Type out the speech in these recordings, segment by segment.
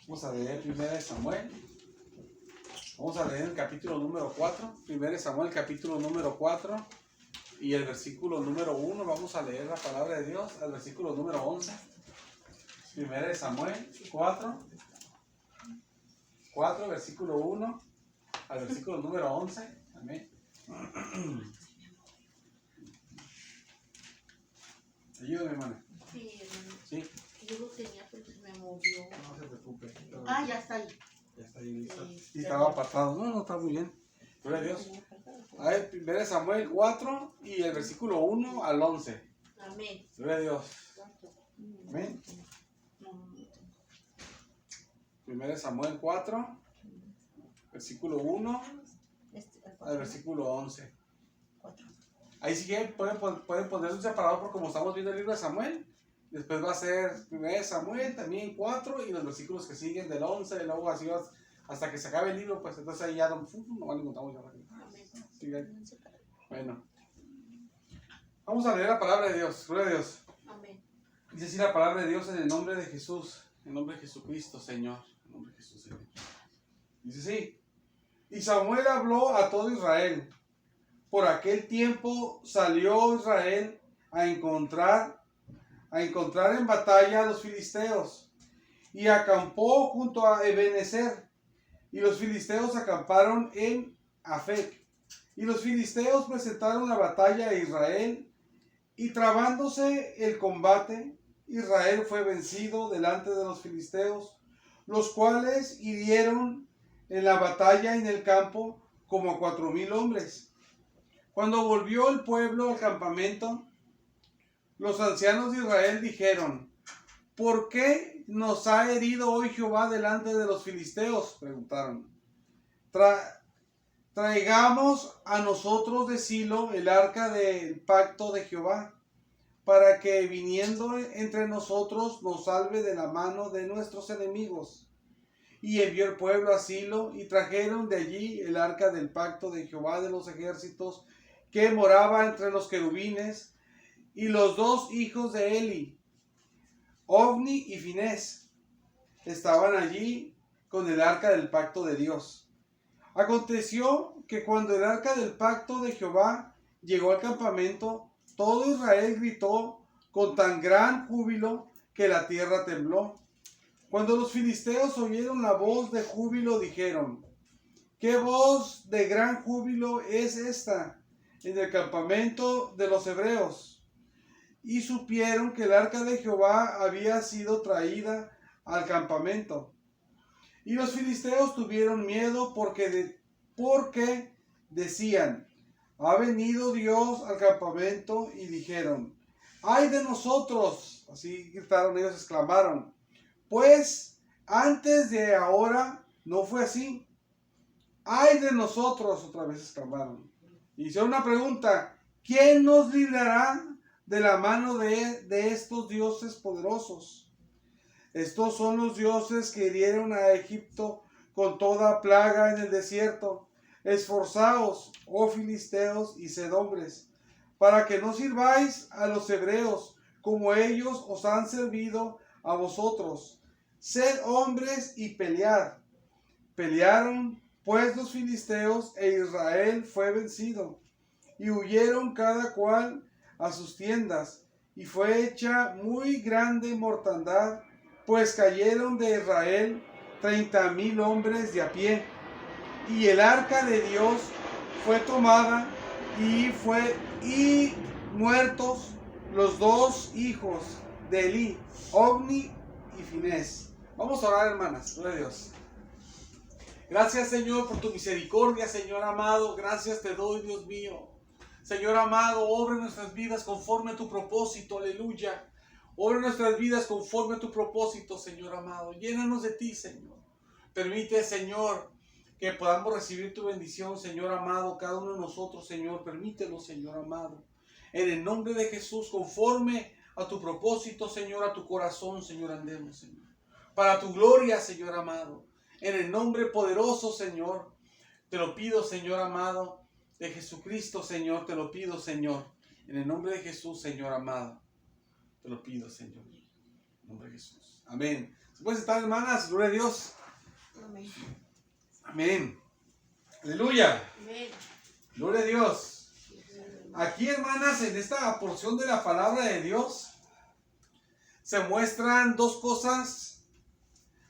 Vamos a leer 1 Samuel. Vamos a leer el capítulo número 4. 1 Samuel, capítulo número 4. Y el versículo número 1. Vamos a leer la palabra de Dios al versículo número 11. 1 Samuel 4. 4, versículo 1 al versículo número 11. Amén. Ayúdame, hermana. Sí, hermano. Sí. Yo lo tenía, pero se me movió. No se preocupe. Ah, ya está ahí. Ya está ahí listo. Sí, Sí, estaba apartado. No, está muy bien. Gloria a Dios. A ver, 1 Samuel 4 y el versículo 1 al 11. Amén. Gloria a Dios. Amén. 1 Samuel 4, versículo 1 al versículo 11. Ahí sí que pueden poner un separador por como estamos viendo el libro de Samuel. Después va a ser 1 Samuel también 4 y los versículos que siguen del 11 y luego así hasta que se acabe el libro, pues entonces ahí ya no lo encontramos ya. Sí, bueno, vamos a leer la palabra de Dios. Gloria a Dios. Amén. Dice así la palabra de Dios en el nombre de Jesús, en el nombre de Jesucristo, Señor. En el nombre de Jesús, Señor. Dice así. Y Samuel habló a todo Israel. Por aquel tiempo salió Israel a encontrar en batalla a los filisteos y acampó junto a Ebenezer. Y los filisteos acamparon en Afec. Y los filisteos presentaron la batalla a Israel. Y trabándose el combate, Israel fue vencido delante de los filisteos, los cuales hirieron en la batalla en el campo como a 4,000 hombres. Cuando volvió el pueblo al campamento, los ancianos de Israel dijeron: ¿por qué nos ha herido hoy Jehová delante de los filisteos? Preguntaron. Traigamos a nosotros de Silo el arca del pacto de Jehová, para que viniendo entre nosotros nos salve de la mano de nuestros enemigos. Y envió el pueblo a Silo y trajeron de allí el arca del pacto de Jehová de los ejércitos, que moraba entre los querubines, y los 2 hijos de Eli, Ofni y Finés, estaban allí con el arca del pacto de Dios. Aconteció que cuando el arca del pacto de Jehová llegó al campamento, todo Israel gritó con tan gran júbilo que la tierra tembló. Cuando los filisteos oyeron la voz de júbilo, dijeron: ¿qué voz de gran júbilo es esta en el campamento de los hebreos? Y supieron que el arca de Jehová había sido traída al campamento. Y los filisteos tuvieron miedo porque decían: ha venido Dios al campamento. Y dijeron: ¡ay de nosotros! Así gritaron ellos, exclamaron: pues antes de ahora no fue así. ¡ay de nosotros! Otra vez exclamaron. Y hicieron una pregunta: ¿quién nos librará de la mano de estos dioses poderosos? Estos son los dioses que hirieron a Egipto con toda plaga en el desierto. Esforzaos, oh filisteos, y sed hombres, para que no sirváis a los hebreos como ellos os han servido a vosotros. Sed hombres y pelead. Pelearon pues los filisteos, e Israel fue vencido. Y huyeron cada cual a sus tiendas, y fue hecha muy grande mortandad, pues cayeron de Israel 30,000 hombres de a pie. Y el arca de Dios fue tomada, y muertos los 2 hijos de Eli, Ofni y Finés. Vamos a orar, hermanas. Gloria a Dios. Gracias, Señor, por tu misericordia, Señor amado. Gracias te doy, Dios mío. Señor amado, obra en nuestras vidas conforme a tu propósito. Aleluya. Obra en nuestras vidas conforme a tu propósito, Señor amado. Llénanos de ti, Señor. Permite, Señor, que podamos recibir tu bendición, Señor amado, cada uno de nosotros, Señor. Permítelo, Señor amado. En el nombre de Jesús, conforme a tu propósito, Señor, a tu corazón, Señor, andemos, Señor. Para tu gloria, Señor amado. En el nombre poderoso, Señor, te lo pido, Señor amado, de Jesucristo, Señor, te lo pido, Señor. En el nombre de Jesús, Señor amado, te lo pido, Señor. En el nombre de Jesús. Amén. ¿Pueden estar, hermanas? Gloria a Dios. Amén. Amén. Aleluya. Amén. Gloria a Dios. Aquí, hermanas, en esta porción de la palabra de Dios, se muestran dos cosas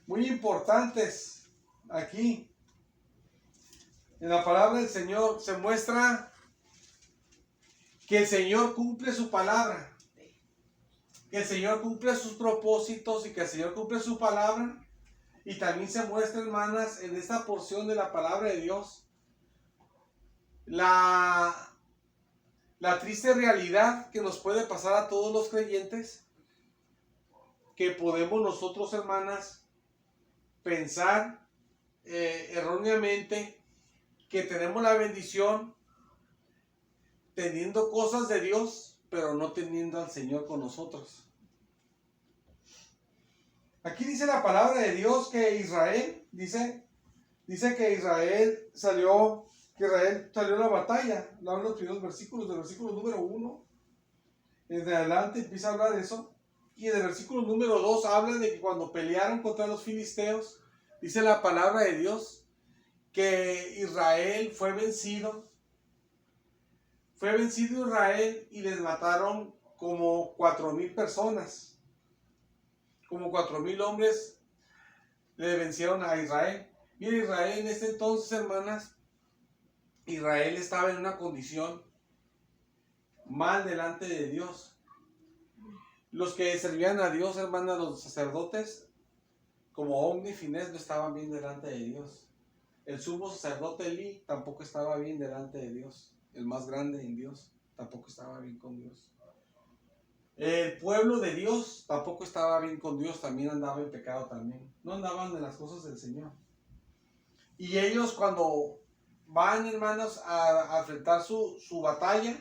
muy importantes. Aquí, en la palabra del Señor, se muestra que el Señor cumple su palabra. Que el Señor cumple sus propósitos y que el Señor cumple su palabra. Y también se muestra, hermanas, en esta porción de la palabra de Dios, la triste realidad que nos puede pasar a todos los creyentes, que podemos nosotros, hermanas, pensar erróneamente que tenemos la bendición teniendo cosas de Dios, pero no teniendo al Señor con nosotros. Aquí dice la palabra de Dios que Israel, dice que Israel salió a la batalla. Lo hablan los primeros versículos, del versículo número 1 en adelante empieza a hablar de eso. Y en el versículo número 2 habla de que cuando pelearon contra los filisteos, dice la palabra de Dios que Israel fue vencido. Fue vencido Israel y les mataron como 4,000 personas. Como 4,000 hombres le vencieron a Israel. Mira, Israel en este entonces, hermanas, Israel estaba en una condición mal delante de Dios. Los que servían a Dios, hermanas, los sacerdotes, como Omni y Finés, no estaban bien delante de Dios. El sumo sacerdote Elí tampoco estaba bien delante de Dios. El más grande en Dios tampoco estaba bien con Dios. El pueblo de Dios tampoco estaba bien con Dios, también andaba en pecado también. No andaban en las cosas del Señor. Y ellos cuando van, hermanos, a enfrentar su batalla,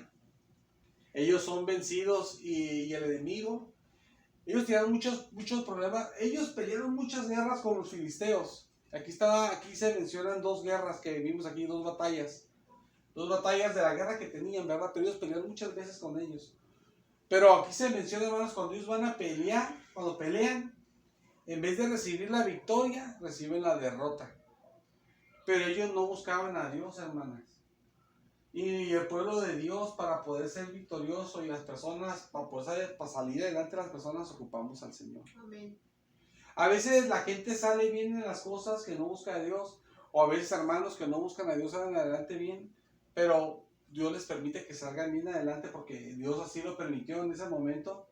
ellos son vencidos y el enemigo, ellos tienen muchos problemas. Ellos pelearon muchas guerras con los filisteos. Aquí se mencionan dos guerras que vimos aquí, dos batallas de la guerra que tenían, ¿verdad? Pero ellos pelearon muchas veces con ellos. Pero aquí se menciona, hermanos, cuando ellos van a pelear, cuando pelean, en vez de recibir la victoria, reciben la derrota. Pero ellos no buscaban a Dios, hermanas. Y el pueblo de Dios, para poder ser victorioso, y las personas, para salir adelante, las personas ocupamos al Señor. Amén. A veces la gente sale bien en las cosas que no busca a Dios, o a veces hermanos que no buscan a Dios salen adelante bien, pero Dios les permite que salgan bien adelante porque Dios así lo permitió en ese momento.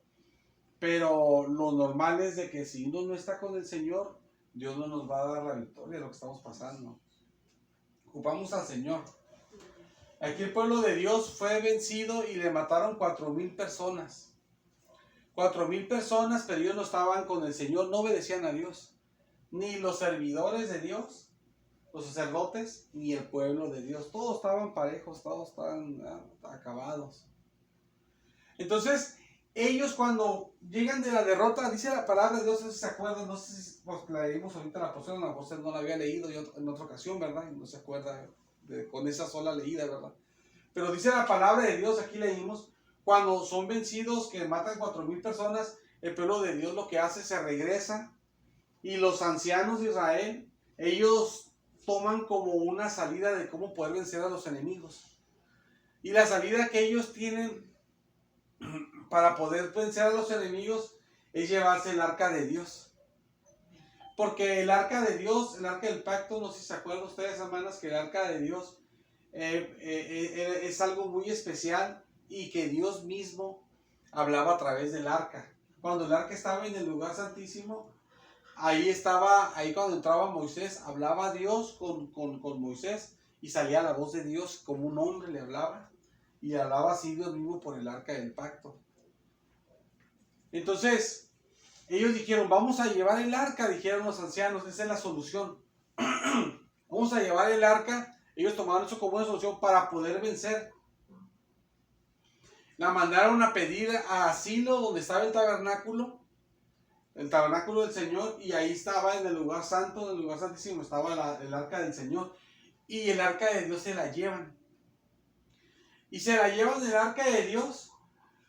Pero lo normal es de que si uno no está con el Señor, Dios no nos va a dar la victoria de lo que estamos pasando. Ocupamos al Señor. Aquí el pueblo de Dios fue vencido y le mataron 4,000 personas. 4,000 personas, pero ellos no estaban con el Señor, no obedecían a Dios. Ni los servidores de Dios, los sacerdotes, ni el pueblo de Dios. Todos estaban parejos, todos estaban acabados. Entonces, ellos cuando llegan de la derrota, dice la palabra de Dios, no sé si se acuerdan, no sé si pues, la leímos ahorita la porción, a usted no la había leído yo en otra ocasión, ¿verdad? Y no se acuerda con esa sola leída, ¿verdad? Pero dice la palabra de Dios, aquí leímos, cuando son vencidos, que matan 4,000 personas, el pueblo de Dios lo que hace, se regresa, y los ancianos de Israel, ellos toman como una salida de cómo poder vencer a los enemigos. Y la salida que ellos tienen para poder vencer a los enemigos es llevarse el arca de Dios. Porque el arca de Dios, el arca del pacto, no sé si se acuerdan ustedes, hermanas, que el arca de Dios es algo muy especial y que Dios mismo hablaba a través del arca. Cuando el arca estaba en el lugar santísimo, ahí cuando entraba Moisés, hablaba Dios con Moisés y salía la voz de Dios como un hombre le hablaba. Y hablaba así Dios mismo por el arca del pacto. Entonces, ellos dijeron, vamos a llevar el arca, dijeron los ancianos, esa es la solución. Vamos a llevar el arca. Ellos tomaron eso como una solución para poder vencer. La mandaron a pedir a Silo, donde estaba el tabernáculo del Señor, y ahí estaba en el lugar santo, en el lugar santísimo, estaba el arca del Señor. Y el arca de Dios se la llevan. Y se la llevan del arca de Dios.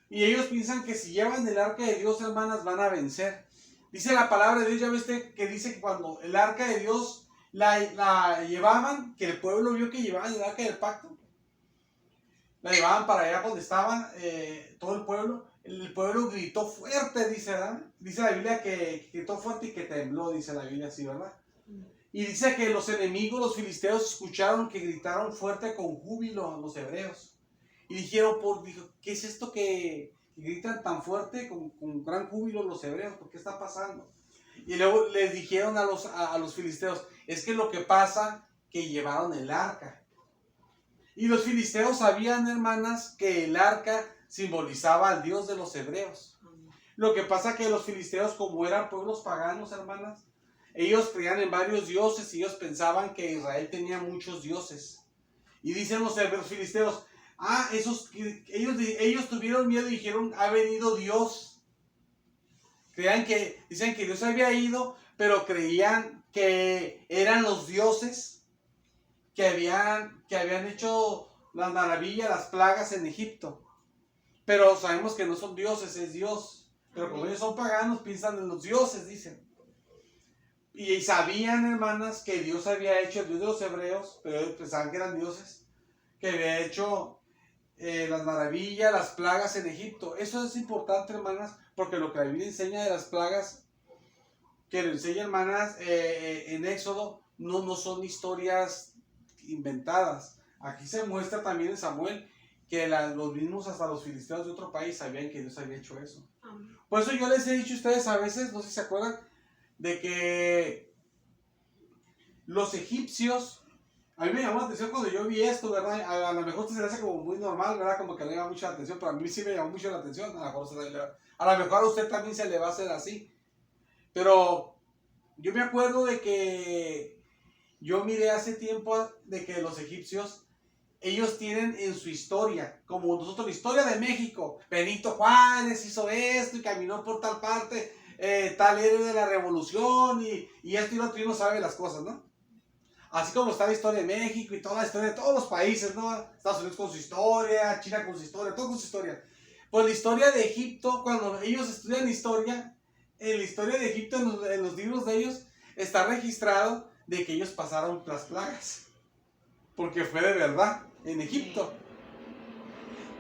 Y ellos piensan que si llevan el arca de Dios, hermanas, van a vencer. Dice la palabra de Dios, ya ves que dice que cuando el arca de Dios la llevaban, que el pueblo vio que llevaban el arca del pacto, la llevaban para allá donde estaban todo el pueblo gritó fuerte, dice, ¿verdad? Dice la Biblia que gritó fuerte y que tembló, dice la Biblia así, ¿verdad? Y dice que los enemigos, los filisteos, escucharon que gritaron fuerte con júbilo a los hebreos. Y dijeron, ¿qué es esto que gritan tan fuerte con gran júbilo los hebreos? ¿Por qué está pasando? Y luego les dijeron a los filisteos, es que lo que pasa que llevaron el arca. Y los filisteos sabían, hermanas, que el arca simbolizaba al Dios de los hebreos. Lo que pasa que los filisteos, como eran pueblos paganos, hermanas, ellos creían en varios dioses y ellos pensaban que Israel tenía muchos dioses. Y dicen los filisteos, ellos tuvieron miedo y dijeron, ha venido Dios. Dicen que Dios había ido, pero creían que eran los dioses que habían hecho las maravillas, las plagas en Egipto. Pero sabemos que no son dioses, es Dios. Pero como ellos son paganos, piensan en los dioses, dicen. Y sabían, hermanas, que Dios había hecho, el Dios de los hebreos, pero ellos pensaban que eran dioses, que había hecho las maravillas, las plagas en Egipto. Eso es importante, hermanas, porque lo que la Biblia enseña de las plagas, que le enseña, hermanas, en Éxodo, no son historias inventadas. Aquí se muestra también en Samuel que los mismos, hasta los filisteos de otro país, sabían que Dios había hecho eso. Por eso yo les he dicho a ustedes a veces, no sé si se acuerdan, de que los egipcios, a mí me llamó la atención cuando yo vi esto, ¿verdad? A lo mejor se le hace como muy normal, ¿verdad? Como que no le llama mucha atención, pero a mí sí me llamó mucho la atención. A lo mejor a usted también se le va a hacer así. Pero yo me acuerdo de que yo miré hace tiempo de que los egipcios, ellos tienen en su historia, como nosotros la historia de México, Benito Juárez hizo esto y caminó por tal parte, tal héroe de la revolución y esto y lo otro, y uno sabe las cosas, ¿no? Así como está la historia de México y toda la historia de todos los países, ¿no? Estados Unidos con su historia, China con su historia, todo con su historia. Pues la historia de Egipto, cuando ellos estudian historia, en la historia de Egipto, en los libros de ellos, está registrado de que ellos pasaron las plagas. Porque fue de verdad en Egipto.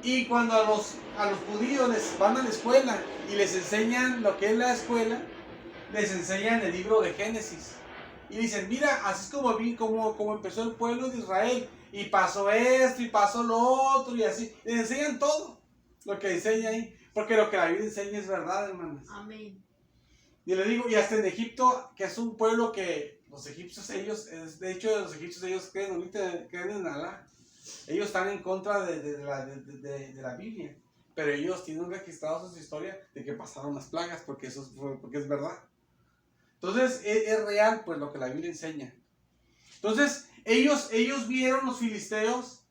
Y cuando a los judíos les van a la escuela y les enseñan lo que es la escuela, les enseñan el libro de Génesis. Y dicen, mira, así es como empezó el pueblo de Israel. Y pasó esto y pasó lo otro y así. Les enseñan todo lo que enseña ahí. Porque lo que la Biblia enseña es verdad, hermanos. Amén. Y le digo, y hasta en Egipto, que es un pueblo que los egipcios, de hecho los egipcios ellos creen en Alá. Ellos están en contra de la Biblia. Pero ellos tienen registrados en su historia de que pasaron las plagas, porque porque es verdad. Entonces es real pues lo que la Biblia enseña. Entonces ellos vieron, los filisteos,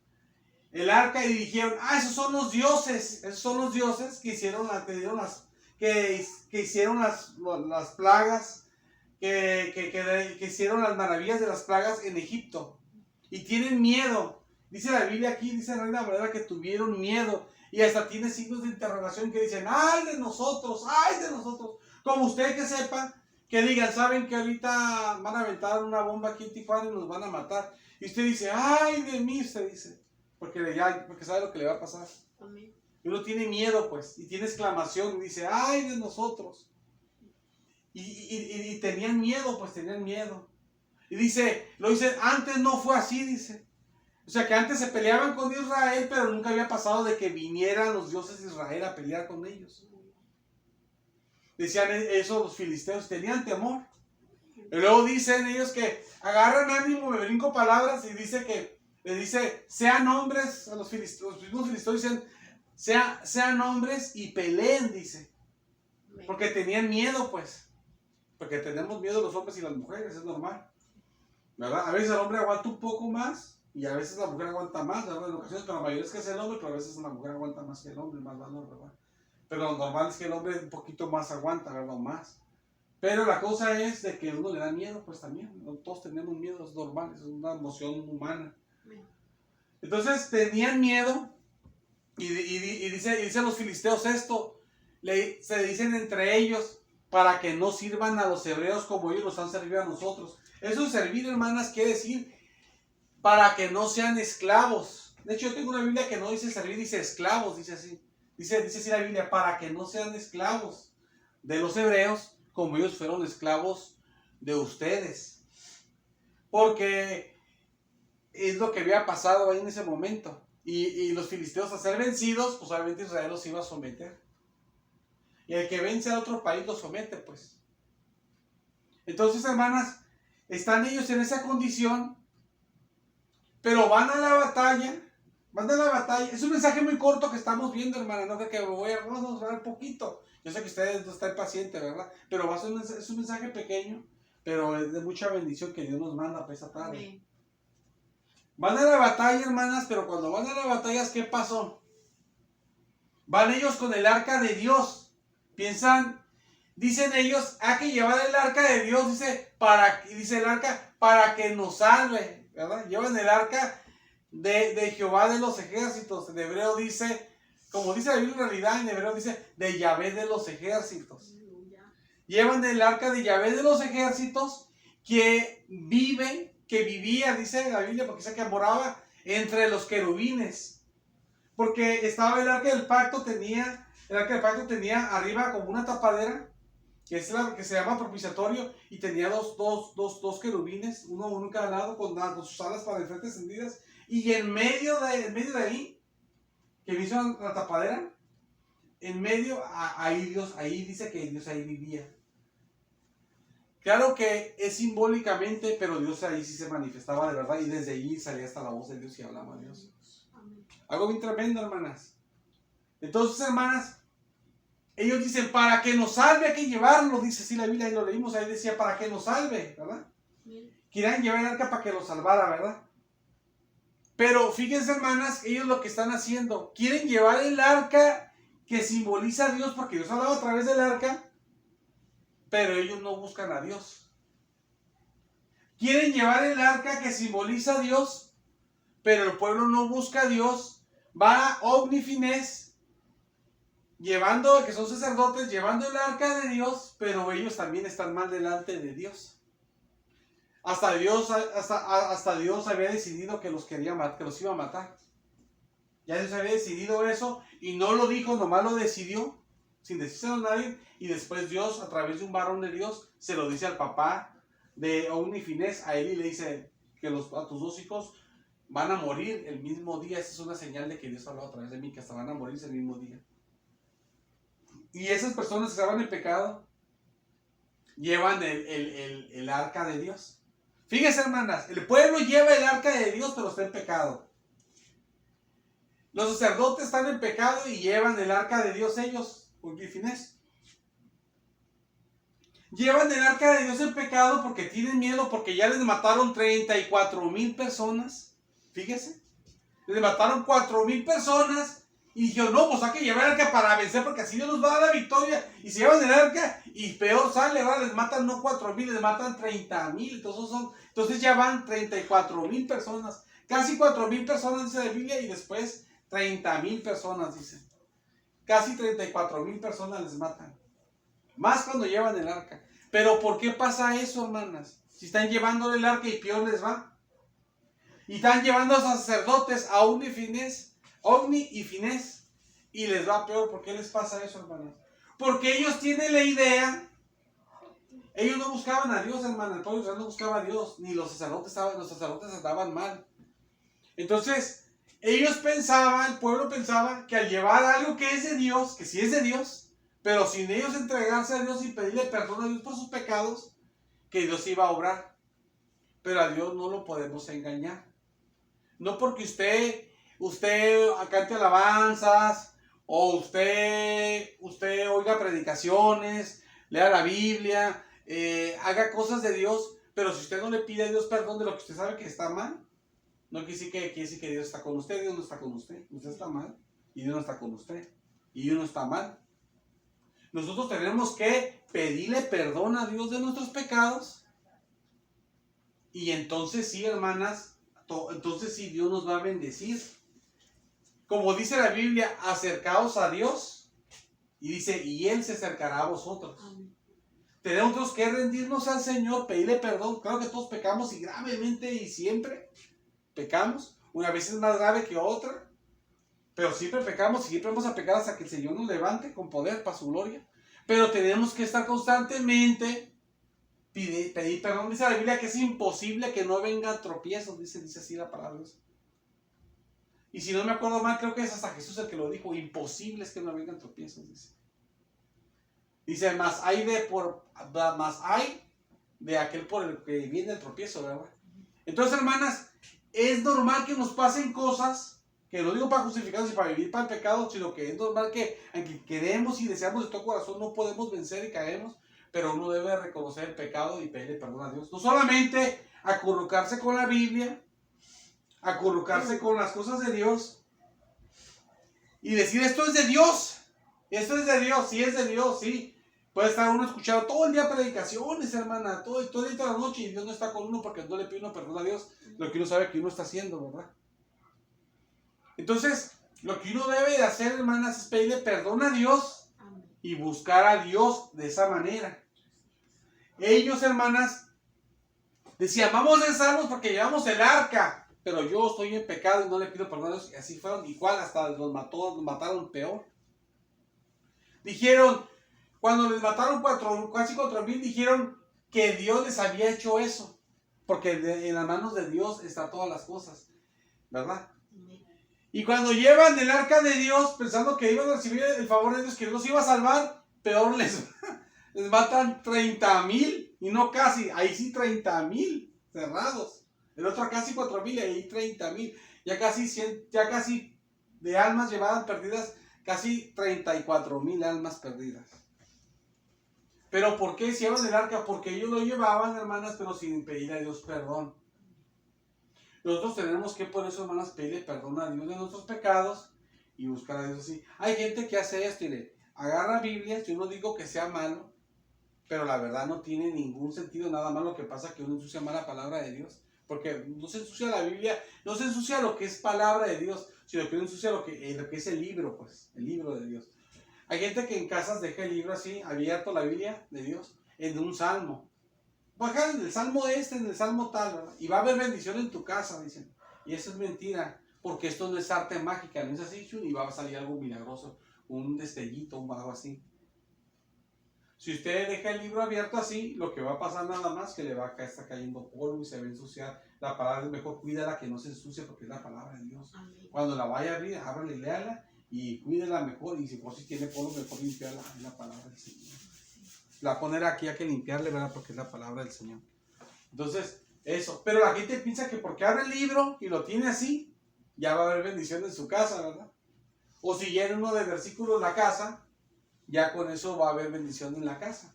el arca y dijeron, esos son los dioses que hicieron que hicieron las plagas, que hicieron las maravillas de las plagas en Egipto. Y tienen miedo. Dice la Biblia aquí, dice Reina Valera, que tuvieron miedo. Y hasta tiene signos de interrogación que dicen, ¡ay de nosotros! ¡Ay de nosotros! Como usted que sepa, que digan, saben que ahorita van a aventar una bomba aquí en Tijuana y nos van a matar. Y usted dice, ¡ay de mí! Usted dice, porque sabe lo que le va a pasar. Amén. Y uno tiene miedo, pues, y tiene exclamación, y dice, ¡ay de nosotros! Y tenían miedo, pues tenían miedo. Y dice, antes no fue así, dice. O sea que antes se peleaban con Israel, pero nunca había pasado de que vinieran los dioses de Israel a pelear con ellos. Decían eso los filisteos, tenían temor. Y luego dicen ellos que agarran ánimo, me brinco palabras, y les dice, sean hombres, a los mismos filisteos dicen, sean hombres y peleen, dice. Porque tenían miedo, pues. Porque tenemos miedo los hombres y las mujeres, es normal. ¿Verdad? A veces el hombre aguanta un poco más y a veces la mujer aguanta más, ¿verdad? En ocasiones, pero la mayoría es que es el hombre, pero a veces la mujer aguanta más que el hombre, más valor, ¿verdad? Pero lo normal es que el hombre un poquito más aguanta, ¿verdad? Más. Pero la cosa es de que a uno le da miedo, pues también. ¿No? Todos tenemos miedo, es normal, es una emoción humana. Entonces tenían miedo y dicen los filisteos esto, se dicen entre ellos, para que no sirvan a los hebreos como ellos nos han servido a nosotros. Eso de servir, hermanas, quiere decir para que no sean esclavos. De hecho, yo tengo una Biblia que no dice servir, dice esclavos, dice así. Dice así la Biblia, para que no sean esclavos de los hebreos como ellos fueron esclavos de ustedes. Porque es lo que había pasado ahí en ese momento. Y los filisteos, a ser vencidos, pues obviamente Israel los iba a someter. Y el que vence a otro país lo somete, pues. Entonces, hermanas, están ellos en esa condición, pero van a la batalla. Es un mensaje muy corto que estamos viendo, hermana. No creo que vamos a hablar poquito. Yo sé que ustedes no están pacientes, ¿verdad? Pero es un mensaje pequeño, pero es de mucha bendición que Dios nos manda para esa tarde. Amén. Van a la batalla, hermanas, pero cuando van a la batalla, ¿qué pasó? Van ellos con el arca de Dios. Dicen ellos, hay que llevar el arca de Dios, dice el arca, para que nos salve, ¿verdad? Llevan el arca de Jehová de los ejércitos. En hebreo dice, como dice la Biblia en realidad, en hebreo dice, de Yahvé de los ejércitos. Llevan el arca de Yahvé de los ejércitos, que vivía, dice la Biblia, porque dice que moraba entre los querubines. Porque estaba el arca del pacto, tenía arriba como una tapadera, que es la que se llama propiciatorio, y tenía dos querubines, uno en cada lado, con sus alas para el frente extendidas, y en medio de ahí, que hizo la tapadera, en medio, ahí dice que Dios ahí vivía. Claro que es simbólicamente, pero Dios ahí sí se manifestaba de verdad, y desde ahí salía hasta la voz de Dios y hablaba a Dios. Algo bien tremendo, hermanas. Entonces, hermanas, ellos dicen, para que nos salve hay que llevarlo, dice así la Biblia, ahí lo leímos, ahí decía, para que nos salve, ¿verdad? Querían llevar el arca para que lo salvara, ¿verdad? Pero fíjense, hermanas, ellos lo que están haciendo, quieren llevar el arca que simboliza a Dios, porque Dios hablaba a través del arca, pero ellos no buscan a Dios. Quieren llevar el arca que simboliza a Dios, pero el pueblo no busca a Dios. Va a Ofni y Finés, que son sacerdotes, llevando el arca de Dios, pero ellos también están mal delante de Dios. Hasta Dios había decidido que los quería matar, que los iba a matar. Ya Dios había decidido eso, y no lo dijo, nomás lo decidió, sin decírselo a nadie, y después Dios, a través de un varón de Dios, se lo dice al papá de Ofni y Finés, a él, y le dice que a tus dos hijos van a morir el mismo día. Esa es una señal de que Dios habló a través de mí, que hasta van a morirse el mismo día. Y esas personas que estaban en pecado llevan el arca de Dios. Fíjense, hermanas, el pueblo lleva el arca de Dios, pero está en pecado. Los sacerdotes están en pecado y llevan el arca de Dios ellos, Ofni y Finés. Llevan el arca de Dios en pecado porque tienen miedo, porque ya les mataron 34,000 personas. Fíjese, les mataron 4,000 personas y dijeron, no, pues hay que llevar el arca para vencer, porque así Dios nos va a dar la victoria. Y se llevan el arca y peor sale, ahora les matan no 4,000, les matan 30,000. Entonces ya van 34,000 personas, casi 4,000 personas dice la Biblia, y después 30,000 personas dice. Casi 34,000 personas les matan. Más cuando llevan el arca. Pero ¿por qué pasa eso, hermanas? Si están llevando el arca y peor les va. Y están llevando a los sacerdotes a Ofni y Finés, y les va peor. ¿Por qué les pasa eso, hermanas? Porque ellos tienen la idea. Ellos no buscaban a Dios, hermanas. El pueblo de Israel no buscaba a Dios. Ni los sacerdotes estaban mal. Entonces, el pueblo pensaba que al llevar algo que es de Dios, que sí es de Dios, pero sin ellos entregarse a Dios y pedirle perdón a Dios por sus pecados, que Dios iba a obrar. Pero a Dios no lo podemos engañar. No porque usted cante alabanzas, o usted oiga predicaciones, lea la Biblia, haga cosas de Dios, pero si usted no le pide a Dios perdón de lo que usted sabe que está mal, no quiere decir que Dios está con usted. Dios no está con usted. Usted está mal y Dios no está con usted. Y Dios no está mal. Nosotros tenemos que pedirle perdón a Dios de nuestros pecados. Y entonces sí, hermanas, entonces sí Dios nos va a bendecir. Como dice la Biblia, acercaos a Dios. Y dice, y Él se acercará a vosotros. tenemos que rendirnos al Señor, pedirle perdón. Claro que todos pecamos y gravemente y siempre pecamos. Una vez es más grave que otra. Pero siempre pecamos y siempre vamos a pecar hasta que el Señor nos levante con poder para su gloria. Pero tenemos que estar constantemente pedir perdón. Dice la Biblia que es imposible que no vengan tropiezos. Dice así la palabra de Dios. Y si no me acuerdo mal, creo que es hasta Jesús el que lo dijo. Imposible es que no vengan tropiezos, dice. Dice, más hay de aquel por el que viene el tropiezo, ¿verdad? Entonces, hermanas, es normal que nos pasen cosas, que no digo para justificarnos y para vivir para el pecado, sino que es normal que, aunque queremos y deseamos de todo corazón, no podemos vencer y caemos, pero uno debe reconocer el pecado y pedirle perdón a Dios. No solamente acurrucarse con la Biblia, acurrucarse con las cosas de Dios y decir, esto es de Dios, sí es de Dios, sí. Puede estar uno escuchando todo el día predicaciones, hermana, todo el día, toda la noche, y Dios no está con uno porque no le pide uno perdón a Dios, lo que uno sabe que uno está haciendo, ¿verdad? Entonces, lo que uno debe de hacer, hermanas, es pedirle perdón a Dios y buscar a Dios de esa manera. Ellos, hermanas, decían, vamos a ser salvos porque llevamos el arca, pero yo estoy en pecado y no le pido perdón a Dios. Y así fueron, igual hasta los mataron peor. Dijeron, cuando les mataron casi 4,000, dijeron que Dios les había hecho eso, porque en las manos de Dios están todas las cosas, ¿verdad? Y cuando llevan el arca de Dios, pensando que iban a recibir el favor de Dios, que los iba a salvar, peor les matan 30,000, y no casi, ahí sí 30,000 cerrados. El otro casi 4,000, y ahí 30,000. Ya casi de almas llevaban perdidas, casi 34,000 almas perdidas. ¿Pero por qué se llevan el arca? Porque ellos lo llevaban, hermanas, pero sin pedir a Dios perdón. Nosotros tenemos que, por eso, hermanas, pedirle perdón a Dios de nuestros pecados y buscar a Dios así. Hay gente que hace esto y le agarra Biblias. Yo no digo que sea malo, pero la verdad no tiene ningún sentido, nada más lo que pasa que uno ensucia más la palabra de Dios. Porque no se ensucia la Biblia, no se ensucia lo que es palabra de Dios, sino que uno ensucia lo que es el libro, pues, el libro de Dios. Hay gente que en casas deja el libro así, abierto, la Biblia de Dios, en un salmo. Bajar en el salmo en el salmo tal, ¿verdad? Y va a haber bendición en tu casa, dicen. Y eso es mentira, porque esto no es arte mágica, no es así, y va a salir algo milagroso, un destellito, algo así. Si usted deja el libro abierto así, lo que va a pasar nada más que le va a estar cayendo polvo y se va a ensuciar. La palabra es mejor, cuídala que no se ensucie porque es la palabra de Dios. Amén. Cuando la vaya a abrir, ábrala y léala y cuídela mejor. Y si por si tiene polvo, mejor limpiarla, es la palabra del Señor. La va a poner aquí, hay que limpiarle, ¿verdad? Porque es la palabra del Señor. Entonces, eso. Pero la gente piensa que porque abre el libro y lo tiene así, ya va a haber bendición en su casa, ¿verdad? O si llena uno de versículos la casa, ya con eso va a haber bendición en la casa.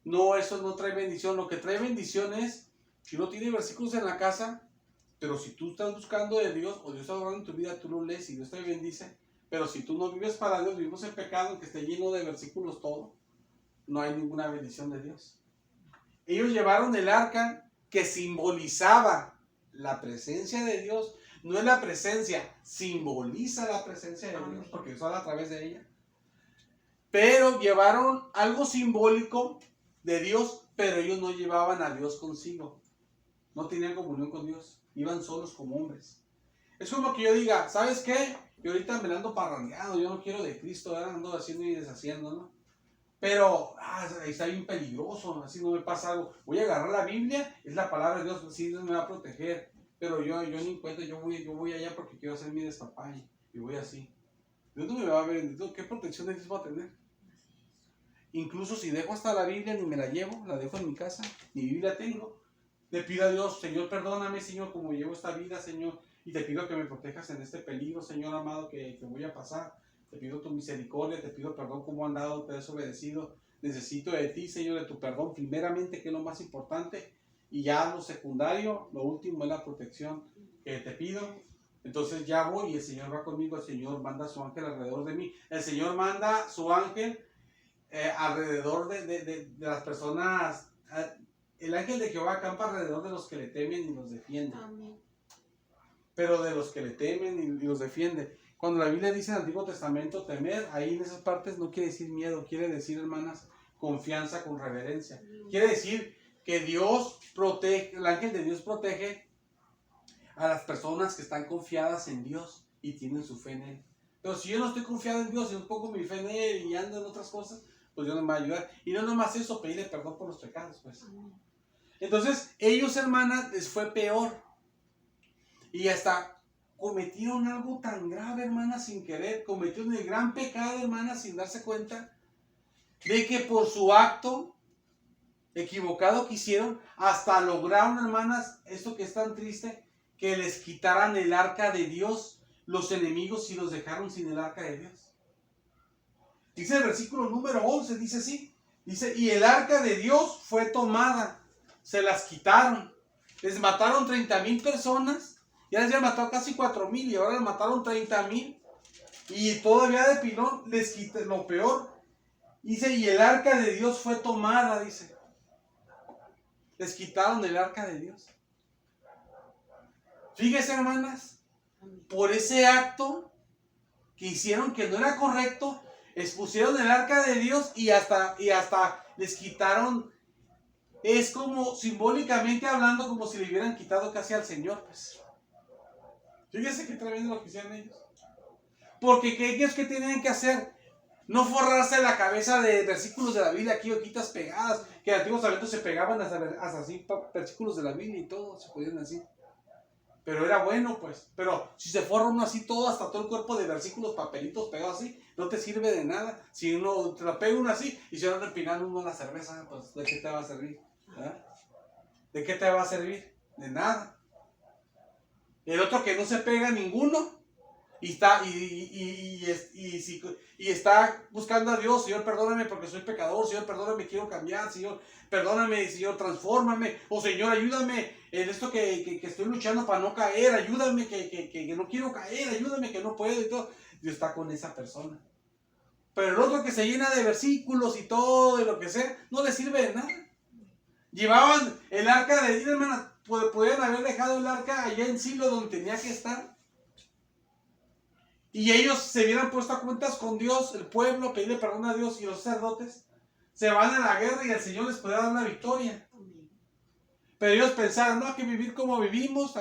No, eso no trae bendición. Lo que trae bendición es, si uno tiene versículos en la casa, pero si tú estás buscando de Dios, o Dios está obrando en tu vida, tú lo lees y Dios te bendice. Pero si tú no vives para Dios, vivimos en pecado, que esté lleno de versículos todo, no hay ninguna bendición de Dios. Ellos llevaron el arca que simbolizaba la presencia de Dios. No es la presencia, simboliza la presencia de Dios, porque Dios habla a través de ella. Pero llevaron algo simbólico de Dios, pero ellos no llevaban a Dios consigo. No tenían comunión con Dios, iban solos como hombres. Es como que yo diga, ¿sabes qué? Yo ahorita me ando parrandeando, yo no quiero de Cristo, ¿verdad? Ando haciendo y deshaciendo, ¿no? Pero ahí está bien peligroso, así no me pasa algo. Voy a agarrar la Biblia, es la palabra de Dios, así Dios me va a proteger. Pero yo ni cuenta, yo voy allá porque quiero hacer mi despapalle. Y voy así. Dios no me va a ver, ¿qué protección de Dios va a tener? Incluso si dejo hasta la Biblia, ni me la llevo, la dejo en mi casa, ni Biblia tengo. Le pido a Dios, Señor, perdóname, Señor, como llevo esta vida, Señor. Y te pido que me protejas en este peligro, Señor amado, que voy a pasar. Te pido tu misericordia, te pido perdón como he andado, te he desobedecido. Necesito de ti, Señor, de tu perdón, primeramente, que es lo más importante. Y ya lo secundario, lo último es la protección que te pido. Entonces ya voy y el Señor va conmigo, el Señor manda su ángel alrededor de mí. El Señor manda su ángel alrededor de las personas. El ángel de Jehová acampa alrededor de los que le temen y los defiende. Amén. Pero de los que le temen y los defiende. Cuando la Biblia dice en el Antiguo Testamento temer, ahí en esas partes no quiere decir miedo, quiere decir, hermanas, confianza, con reverencia. Quiere decir que Dios protege, el ángel de Dios protege a las personas que están confiadas en Dios y tienen su fe en Él. Pero si yo no estoy confiado en Dios y no pongo mi fe en Él y ando en otras cosas, pues Dios no me va a ayudar. Y no nomás eso, pedirle perdón por los pecados, pues. Entonces, ellos, hermanas, les fue peor. Y hasta cometieron algo tan grave, hermanas, sin querer. Cometieron el gran pecado, hermanas, sin darse cuenta de que por su acto equivocado que hicieron, hasta lograron, hermanas, esto que es tan triste, que les quitaran el arca de Dios, los enemigos, y los dejaron sin el arca de Dios. Dice el versículo número 11, dice así, dice, y el arca de Dios fue tomada, se las quitaron, les mataron 30,000 personas, ya les habían matado casi 4,000 y ahora les mataron 30,000, y todavía de pilón les quité lo peor, dice, y el arca de Dios fue tomada, dice, les quitaron el arca de Dios. Fíjense, hermanas, por ese acto que hicieron que no era correcto, expusieron el arca de Dios y hasta les quitaron. Es como simbólicamente hablando, como si le hubieran quitado casi al Señor, pues. Fíjense qué tremendo lo que hicieron ellos. Porque ellos que tenían que hacer, no forrarse la cabeza de versículos de la Biblia, aquí hojitas pegadas, que en Antiguos Testamentos se pegaban hasta así versículos de la Biblia y todo, se podían decir. Pero era bueno, pues. Pero si se forra uno así todo, hasta todo el cuerpo de versículos, papelitos pegados así, no te sirve de nada. Si uno te la pega uno así y se anda empinando uno la cerveza, pues ¿de qué te va a servir? ¿Verdad? ¿De qué te va a servir? De nada. El otro que no se pega ninguno y está buscando a Dios, Señor, perdóname porque soy pecador, Señor, perdóname, quiero cambiar, Señor, perdóname, Señor, transfórmame, o Señor, ayúdame en esto que estoy luchando para no caer, ayúdame que no quiero caer, ayúdame que no puedo y todo. Dios está con esa persona. Pero el otro que se llena de versículos y todo, y lo que sea, no le sirve de nada. Llevaban el arca de Dios, hermanas, podían haber dejado el arca allá en Silo donde tenía que estar. Y ellos se hubieran puesto a cuentas con Dios, el pueblo, pedirle perdón a Dios, y los sacerdotes se van a la guerra y el Señor les podrá dar la victoria. Pero ellos pensaron, no, hay que vivir como vivimos,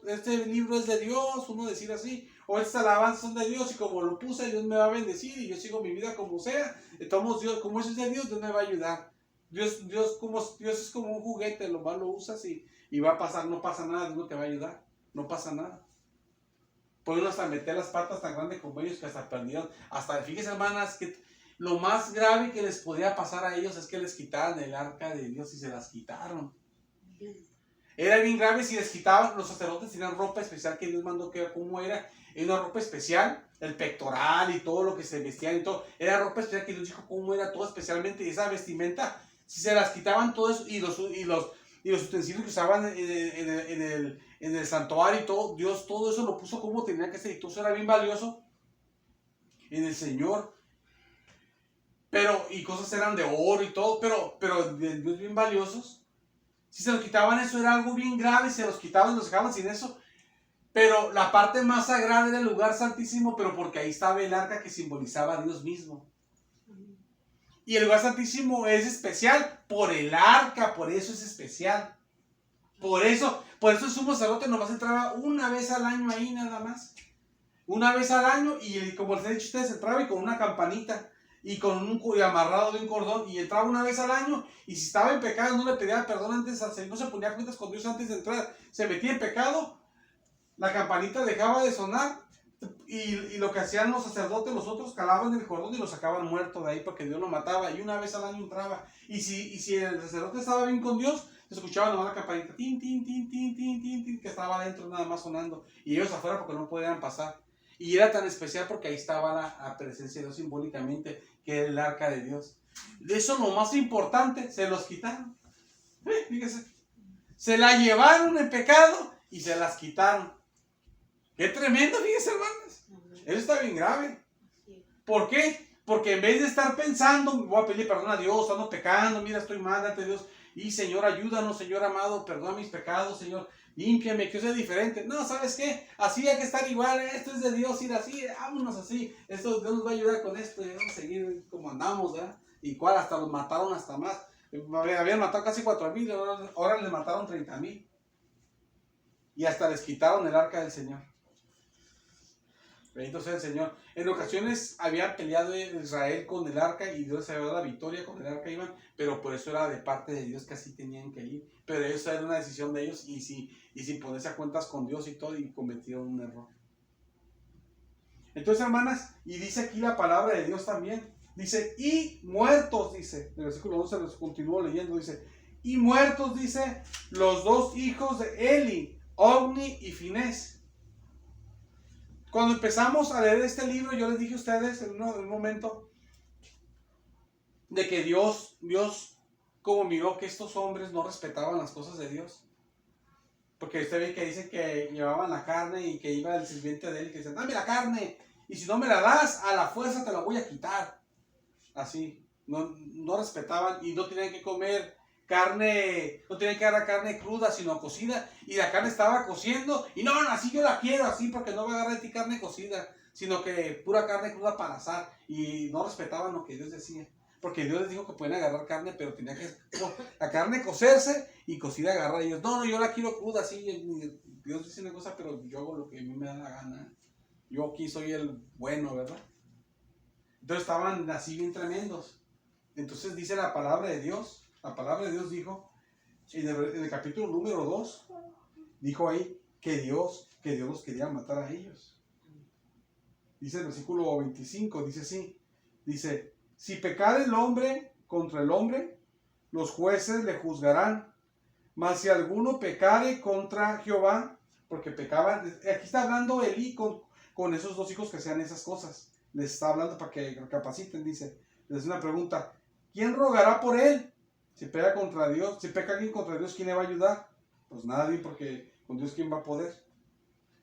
este libro es de Dios, uno decir así, o estas alabanzas son de Dios y como lo puse, Dios me va a bendecir y yo sigo mi vida como sea. Entonces, Dios, como eso es de Dios, Dios me va a ayudar. Dios es como un juguete, lo más lo usas y va a pasar, no pasa nada, Dios no te va a ayudar, no pasa nada. Pueden hasta meter las patas tan grandes como ellos que hasta perdieron. Hasta, fíjense, hermanas, que lo más grave que les podía pasar a ellos es que les quitaran el arca de Dios y se las quitaron. Era bien grave si les quitaban. Los sacerdotes tenían ropa especial que Dios mandó que cómo era. Era una ropa especial, el pectoral y todo lo que se vestían y todo. Era ropa especial que Dios dijo cómo era todo especialmente. Y esa vestimenta, si se las quitaban todo eso y los utensilios que usaban en el santuario y todo, Dios todo eso lo puso como tenía que ser, y todo eso era bien valioso en el Señor. Y cosas eran de oro y todo, pero de Dios bien valiosos. Si se los quitaban, eso era algo bien grave, se los quitaban, los dejaban sin eso. Pero la parte más sagrada era el lugar santísimo, pero porque ahí estaba el arca que simbolizaba a Dios mismo. Y el lugar santísimo es especial por el arca, por eso es especial. Por eso el sumo sacerdote nomás entraba una vez al año ahí nada más. Una vez al año, y como les he dicho a ustedes, entraba y con una campanita y amarrado de un cordón, y entraba una vez al año, y si estaba en pecado no le pedía perdón antes al Señor, no se ponía cuentas con Dios antes de entrar, se metía en pecado, la campanita dejaba de sonar, y lo que hacían los sacerdotes, los otros calaban el cordón y lo sacaban muerto de ahí porque Dios lo mataba, y una vez al año entraba, y si el sacerdote estaba bien con Dios, se escuchaba nomás la campanita, tin, tin, tin, tin, tin, tin, tin, que estaba adentro nada más sonando, y ellos afuera porque no podían pasar. Y era tan especial porque ahí estaba la presencia de Dios simbólicamente, que era el arca de Dios. De eso lo más importante, se los quitaron. Fíjese, se la llevaron en pecado y se las quitaron. Qué tremendo, fíjese, hermanos. Eso está bien grave. ¿Por qué? Porque en vez de estar pensando, voy a pedir perdón a Dios, ando pecando, mira, estoy mal ante Dios, y Señor, ayúdanos, Señor amado, perdona mis pecados, Señor, límpiame, que yo sea diferente. No, ¿sabes qué? Así hay que estar igual, esto es de Dios, ir así, vámonos así, esto Dios nos va a ayudar con esto, y vamos a seguir como andamos, ¿verdad? ¿Y cuál? Hasta los mataron hasta más. Habían matado casi 4,000, ahora les mataron 30,000. Y hasta les quitaron el arca del Señor. Bendito sea el Señor. En ocasiones había peleado Israel con el arca y Dios se había dado la victoria con el arca iban, pero por eso era de parte de Dios que así tenían que ir. Pero eso era una decisión de ellos y sin ponerse a cuentas con Dios y todo, y cometieron un error. Entonces, hermanas, y dice aquí la palabra de Dios también. Dice, y muertos, dice, en el versículo 11 les continúo leyendo, dice, y muertos, dice, los 2 hijos de Eli, Ofni y Finés. Cuando empezamos a leer este libro, yo les dije a ustedes en un momento de que Dios, como miró que estos hombres no respetaban las cosas de Dios. Porque usted ve que dicen que llevaban la carne y que iba el sirviente de él y que decía, dame la carne, y si no me la das, a la fuerza te la voy a quitar. Así, no respetaban y no tenían que comer carne, no tenían que dar carne cruda, sino cocida, y la carne estaba cociendo, y no, así yo la quiero, así, porque no va a agarrar de ti carne cocida, sino que pura carne cruda para asar, y no respetaban lo que Dios decía, porque Dios les dijo que pueden agarrar carne, pero tenía que la carne cocerse y cocida agarrar, y ellos, no, yo la quiero cruda, así, Dios dice una cosa, pero yo hago lo que a mí me da la gana, yo aquí soy el bueno, ¿verdad? Entonces estaban así bien tremendos. Entonces dice la palabra de Dios dijo, en el capítulo número 2, dijo ahí que Dios los quería matar a ellos. Dice el versículo 25, dice así, dice, si pecare el hombre contra el hombre, los jueces le juzgarán, mas si alguno pecare contra Jehová, porque pecaban, aquí está hablando Elí con esos 2 hijos que hacían esas cosas, les está hablando para que recapaciten, dice, les hace una pregunta, ¿quién rogará por él? Si peca contra Dios, si peca alguien contra Dios, ¿quién le va a ayudar? Pues nadie, porque con Dios ¿quién va a poder?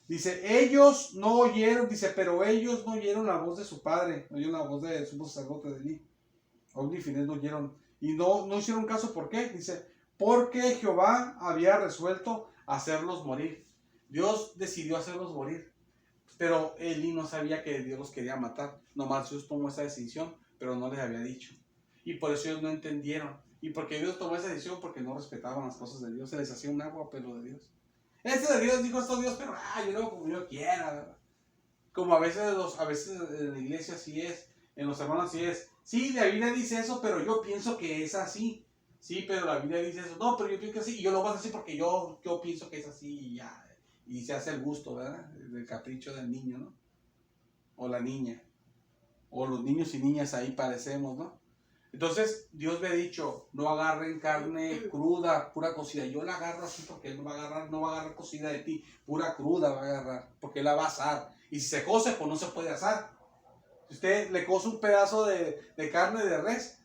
Dice, ellos no oyeron, dice, pero ellos no oyeron la voz de su padre, no oyeron la voz de su sacerdote de Elí. Ofni y Finés no oyeron, y no hicieron caso, ¿por qué? Dice, porque Jehová había resuelto hacerlos morir. Dios decidió hacerlos morir, pero Elí no sabía que Dios los quería matar, nomás Dios tomó esa decisión, pero no les había dicho. Y por eso ellos no entendieron. ¿Y porque Dios tomó esa decisión? Porque no respetaban las cosas de Dios. Se les hacía un agua, pero de Dios. Este de Dios dijo esto Dios, pero yo lo hago como yo quiera, ¿verdad? Como a veces en la iglesia así es, en los hermanos así es. Sí, la Biblia dice eso, pero yo pienso que es así. Sí, pero la Biblia dice eso. No, pero yo pienso que así. Y yo lo voy a decir porque yo pienso que es así y ya. Y se hace el gusto, ¿verdad? El capricho del niño, ¿no? O la niña. O los niños y niñas ahí parecemos, ¿no? Entonces, Dios me ha dicho, no agarren carne cruda, pura cocida. Yo la agarro así porque Él no va a agarrar cocida de ti, pura cruda va a agarrar, porque Él la va a asar. Y si se cose, pues no se puede asar. Si usted le cose un pedazo de carne de res,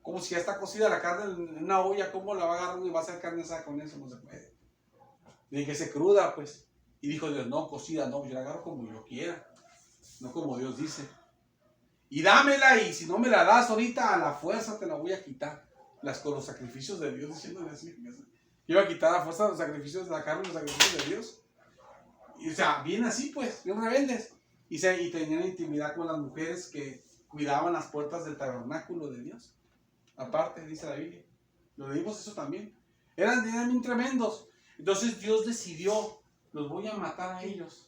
como si ya está cocida la carne en una olla, ¿cómo la va a agarrar y va a hacer carne asada con eso? No se puede. Tiene que ser cruda, pues. Y dijo Dios, no, cocida, no, yo la agarro como yo quiera, no como Dios dice. Y dámela, y si no me la das ahorita, a la fuerza te la voy a quitar. Con los sacrificios de Dios, diciéndole así. Iba a quitar a fuerza los sacrificios de la carne, los sacrificios de Dios. Y, o sea, bien así pues, bien rebeldes. Y tenían intimidad con las mujeres que cuidaban las puertas del tabernáculo de Dios. Aparte, dice la Biblia. Lo leímos eso también. Eran bien tremendos. Entonces Dios decidió, los voy a matar a ellos.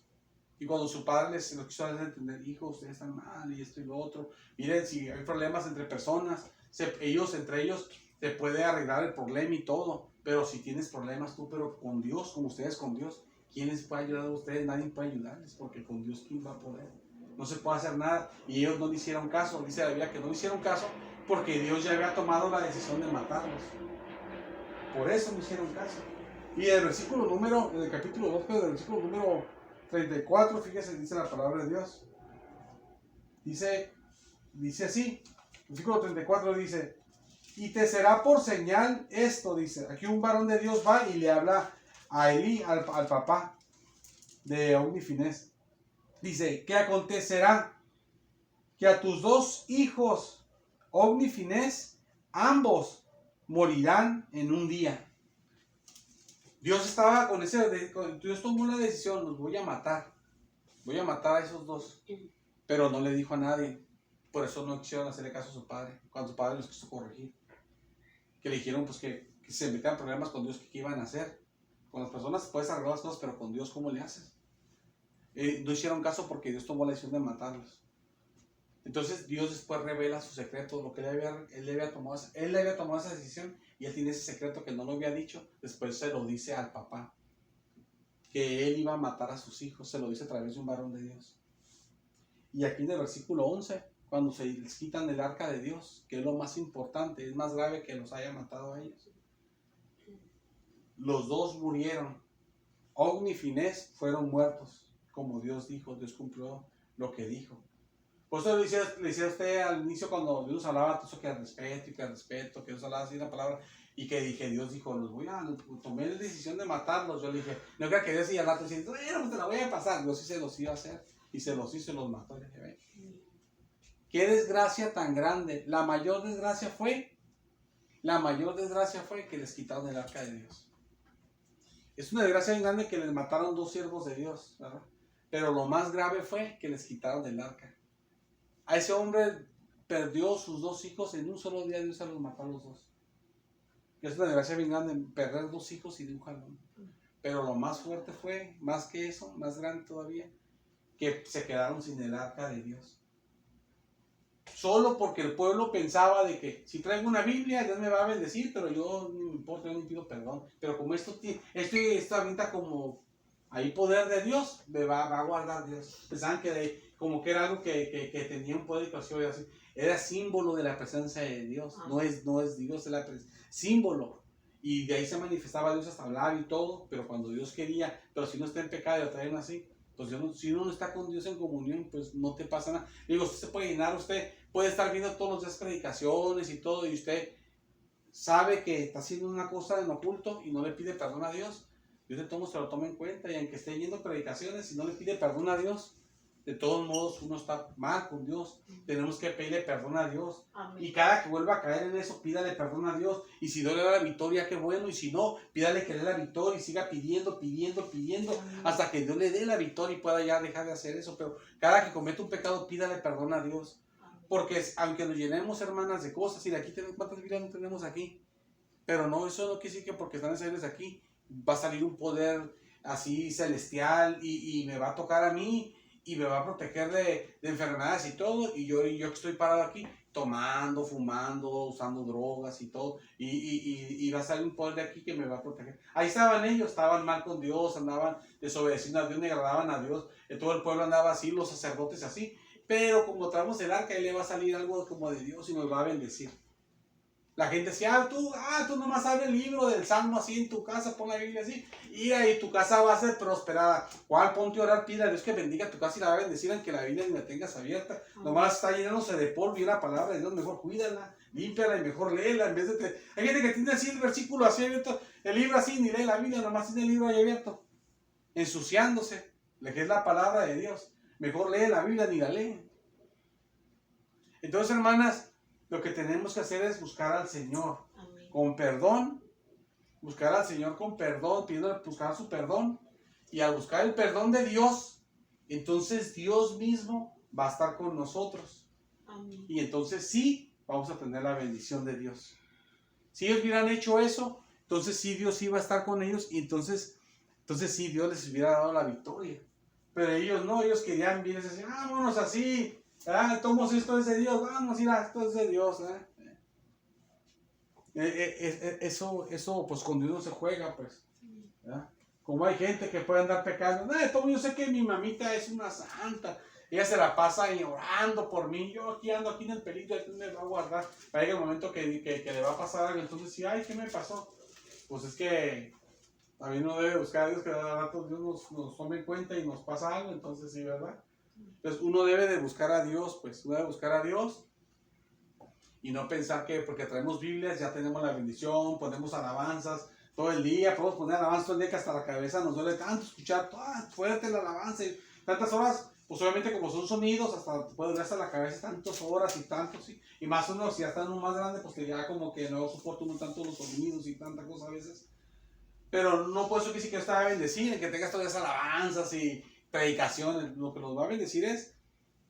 Y cuando su padre les lo quiso hacer entender, hijo, ustedes están mal y esto y lo otro. Miren, si hay problemas entre personas, entre ellos se puede arreglar el problema y todo. Pero si tienes problemas tú, pero con Dios, como ustedes con Dios, ¿quién les puede ayudar a ustedes? Nadie puede ayudarles, porque con Dios ¿quién va a poder? No se puede hacer nada. Y ellos no le hicieron caso. Dice la Biblia que no le hicieron caso porque Dios ya había tomado la decisión de matarlos. Por eso no hicieron caso. Y el capítulo 2, del versículo número 34, fíjese, dice la palabra de Dios. Dice así, versículo 34 dice, y te será por señal esto, dice, aquí un varón de Dios va y le habla a Elí, al papá de Ofni y Finés. Dice, que acontecerá que a tus 2 hijos, Ofni y Finés, ambos morirán en un día. Dios estaba Dios tomó una decisión, los voy a matar a esos 2, pero no le dijo a nadie. Por eso no quisieron hacerle caso a su padre, cuando su padre los quiso corregir. Que le dijeron pues que se metían problemas con Dios, que qué iban a hacer. Con las personas puedes arreglar las cosas, pero con Dios, ¿cómo le haces? No hicieron caso porque Dios tomó la decisión de matarlos. Entonces Dios después revela su secreto, lo que él le había tomado esa decisión, y él tiene ese secreto que no lo había dicho. Después se lo dice al papá, que él iba a matar a sus hijos, se lo dice a través de un varón de Dios. Y aquí en el versículo 11, cuando se les quitan el arca de Dios, que es lo más importante, es más grave que los haya matado a ellos. Los dos murieron. Ogni y Finés fueron muertos, como Dios dijo. Dios cumplió lo que dijo. Por eso le decía a usted al inicio, cuando Dios hablaba, eso que al respeto, que Dios hablaba así la palabra, y que Dios dijo, tomé la decisión de matarlos. Yo le dije, no creo que Dios y al rato decía, bueno, pues te la voy a pasar. Dios sí se los iba a hacer, y se los hizo y los mató. Y dije, qué desgracia tan grande. La mayor desgracia fue que les quitaron el arca de Dios. Es una desgracia bien grande que les mataron 2 siervos de Dios, ¿verdad? Pero lo más grave fue que les quitaron el arca. A ese hombre perdió sus 2 hijos en un solo día. Dios se los mató a los 2. Es una desgracia bien grande perder 2 hijos y de un jalón. Pero lo más fuerte fue, más que eso, más grande todavía, que se quedaron sin el arca de Dios. Solo porque el pueblo pensaba de que si traigo una Biblia, Dios me va a bendecir, pero yo no me importa, yo no pido perdón. Pero como esto ahorita como hay poder de Dios, me va a guardar Dios. Pensaban como que era algo que tenía un poder y así. Era símbolo de la presencia de Dios. No es Dios, es la símbolo. Y de ahí se manifestaba Dios hasta hablar y todo, pero cuando Dios quería, pero si no está en pecado y lo traen así, pues si uno no está con Dios en comunión, pues no te pasa nada. Digo, usted se puede llenar, usted puede estar viendo todos los días predicaciones y todo, y usted sabe que está haciendo una cosa en oculto y no le pide perdón a Dios. Dios de todos se lo toma en cuenta, y aunque esté viendo predicaciones y no le pide perdón a Dios, de todos modos uno está mal con Dios. Tenemos que pedirle perdón a Dios. Amén. Y cada que vuelva a caer en eso, pídale perdón a Dios. Y si Dios le da la victoria, qué bueno. Y si no, pídale que le dé la victoria y siga pidiendo, Amén. Hasta que Dios le dé la victoria y pueda ya dejar de hacer eso. Pero cada que cometa un pecado, pídale perdón a Dios. Amén. Porque aunque nos llenemos, hermanas, de cosas, y de aquí tenemos, ¿cuántas Biblias no tenemos aquí? Pero no, eso no quiere decir que porque están enseñadas aquí va a salir un poder así celestial y me va a tocar a mí y me va a proteger de enfermedades y todo, y yo que estoy parado aquí tomando, fumando, usando drogas y todo, y va a salir un poder de aquí que me va a proteger. Ahí estaban ellos, estaban mal con Dios, andaban desobedeciendo a Dios, no agradaban a Dios, todo el pueblo andaba así, los sacerdotes así, pero como traemos el arca, ahí le va a salir algo como de Dios y nos va a bendecir. La gente decía, tú nomás abre el libro del Salmo así en tu casa, pon la Biblia así, y ahí tu casa va a ser prosperada. ¿Cuál? Ponte a orar, pide a Dios que bendiga tu casa y la va a bendecir, aunque la Biblia ni la tengas abierta. Nomás está llenándose de polvo y la palabra de Dios, mejor cuídala, límpiala y mejor léela. En vez de hay gente que tiene así el versículo así abierto, el libro así, ni lee la Biblia, nomás tiene el libro ahí abierto, ensuciándose, que es la palabra de Dios. Mejor lee la Biblia, ni la lee. Entonces, hermanas, lo que tenemos que hacer es buscar al Señor. Amén. Con perdón, buscar al Señor con perdón, buscar su perdón, y al buscar el perdón de Dios, entonces Dios mismo va a estar con nosotros. Amén. Y entonces sí, vamos a tener la bendición de Dios. Si ellos hubieran hecho eso, entonces sí Dios iba a estar con ellos, y entonces sí Dios les hubiera dado la victoria. Pero ellos no, ellos querían bien, decían, vámonos así. Tomos esto es de Dios, vamos, mira, esto es de Dios. Eso, pues con Dios no se juega, pues. ¿Verdad? Como hay gente que puede andar pecando, yo sé que mi mamita es una santa, ella se la pasa orando por mí, yo ando aquí en el peligro, Dios me va a guardar. Para el momento que le va a pasar algo, entonces sí, ¿qué me pasó? Pues es que también uno debe buscar a Dios, que a rato Dios nos tome en cuenta y nos pasa algo, entonces sí, ¿verdad? Entonces uno debe de buscar a Dios, y no pensar que porque traemos Biblias ya tenemos la bendición, ponemos alabanzas todo el día, podemos poner alabanzas todo el día que hasta la cabeza nos duele tanto escuchar fuerte la alabanza y tantas horas, pues obviamente como son sonidos, hasta puede doler hasta la cabeza tantas horas y tantos, y más uno si ya está uno más grande, pues que ya como que no soporta uno tanto los sonidos y tanta cosa a veces, pero no por eso que sí que está bendecido, que tengas todas esas alabanzas y predicaciones. Lo que nos va a bendecir es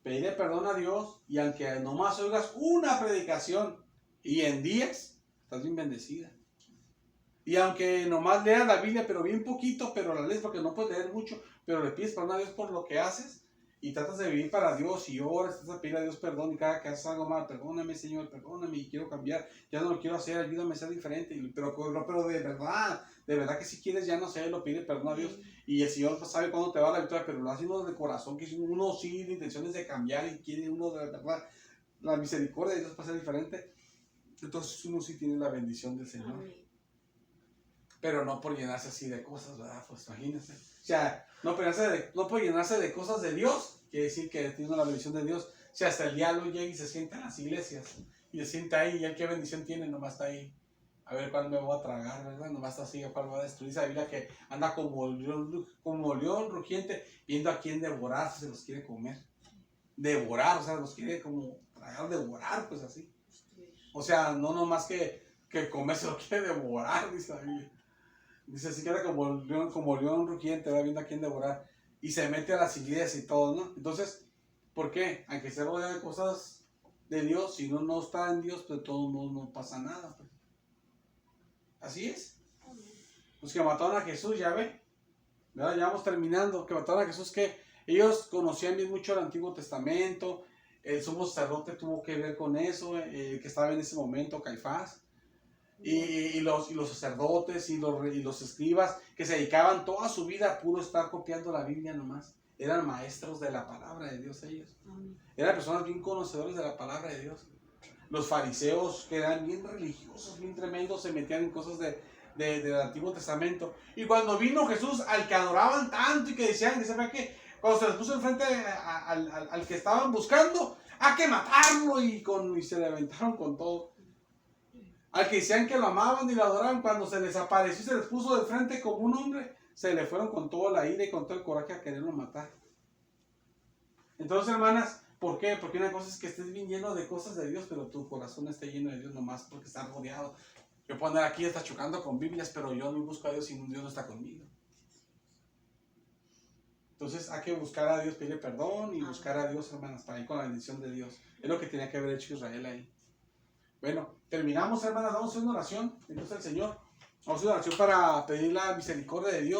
pedirle perdón a Dios, y aunque nomás oigas una predicación y en días, estás bien bendecida. Y aunque nomás leas la Biblia, pero bien poquito, pero la lees porque no puedes leer mucho, pero le pides perdón a Dios por lo que haces y tratas de vivir para Dios y oras, tratas de pedir a Dios perdón y cada que haces algo mal, perdóname Señor, perdóname y quiero cambiar, ya no lo quiero hacer, ayúdame a ser diferente, pero de verdad que si quieres ya no sé, lo pide perdón a Dios y el Señor sabe cuándo te va la victoria, pero lo hace uno de corazón, que uno sí tiene intenciones de cambiar y quiere uno de verdad la misericordia de Dios para ser diferente, entonces uno sí tiene la bendición del Señor. Amén. Pero no por llenarse así de cosas, ¿verdad? Pues imagínense. O sea, no por llenarse de cosas de Dios, quiere decir que tiene la bendición de Dios. O sea, hasta el diablo llega y se sienta en las iglesias. Y se sienta ahí, y él qué bendición tiene, nomás está ahí. A ver cuál me voy a tragar, ¿verdad? Nomás está así, cuál va a destruir. Esa Biblia que anda como león rugiente, viendo a quién devorar, si se los quiere comer. Devorar, o sea, los quiere como tragar, devorar, pues así. O sea, no nomás que comer, se lo quiere devorar, dice la Biblia. Dice, así queda como león rugiente, va viendo a quién devorar. Y se mete a las iglesias y todo, ¿no? Entonces, ¿por qué? Aunque se rodea de cosas de Dios, si uno no está en Dios, pues de todos modos no pasa nada. Pues. Así es. Los que mataron a Jesús, ya ve. ¿Verdad? Ya vamos terminando. Que mataron a Jesús, que ellos conocían bien mucho el Antiguo Testamento. El sumo sacerdote tuvo que ver con eso, que estaba en ese momento, Caifás. Y los sacerdotes y los escribas que se dedicaban toda su vida a puro estar copiando la Biblia nomás. Eran maestros de la palabra de Dios ellos. Eran personas bien conocedores de la palabra de Dios. Los fariseos, que eran bien religiosos, bien tremendos, se metían en cosas del Antiguo Testamento. Y cuando vino Jesús, al que adoraban tanto y que decían, ¿saben qué? Cuando se les puso enfrente al que estaban buscando, hay que matarlo, y se le aventaron con todo. Al que decían que lo amaban y lo adoraban, cuando se les apareció y se les puso de frente como un hombre, se le fueron con toda la ira y con todo el coraje a quererlo matar. Entonces, hermanas, ¿por qué? Porque una cosa es que estés bien lleno de cosas de Dios, pero tu corazón esté lleno de Dios nomás porque estás rodeado. Yo puedo andar aquí, está chocando con Biblias, pero yo no busco a Dios y Dios no está conmigo. Entonces hay que buscar a Dios, pedirle perdón y buscar a Dios, hermanas, para ir con la bendición de Dios. Es lo que tenía que haber hecho Israel ahí. Bueno, terminamos, hermanas, vamos a hacer una oración. Entonces el Señor, vamos a hacer una oración para pedir la misericordia de Dios.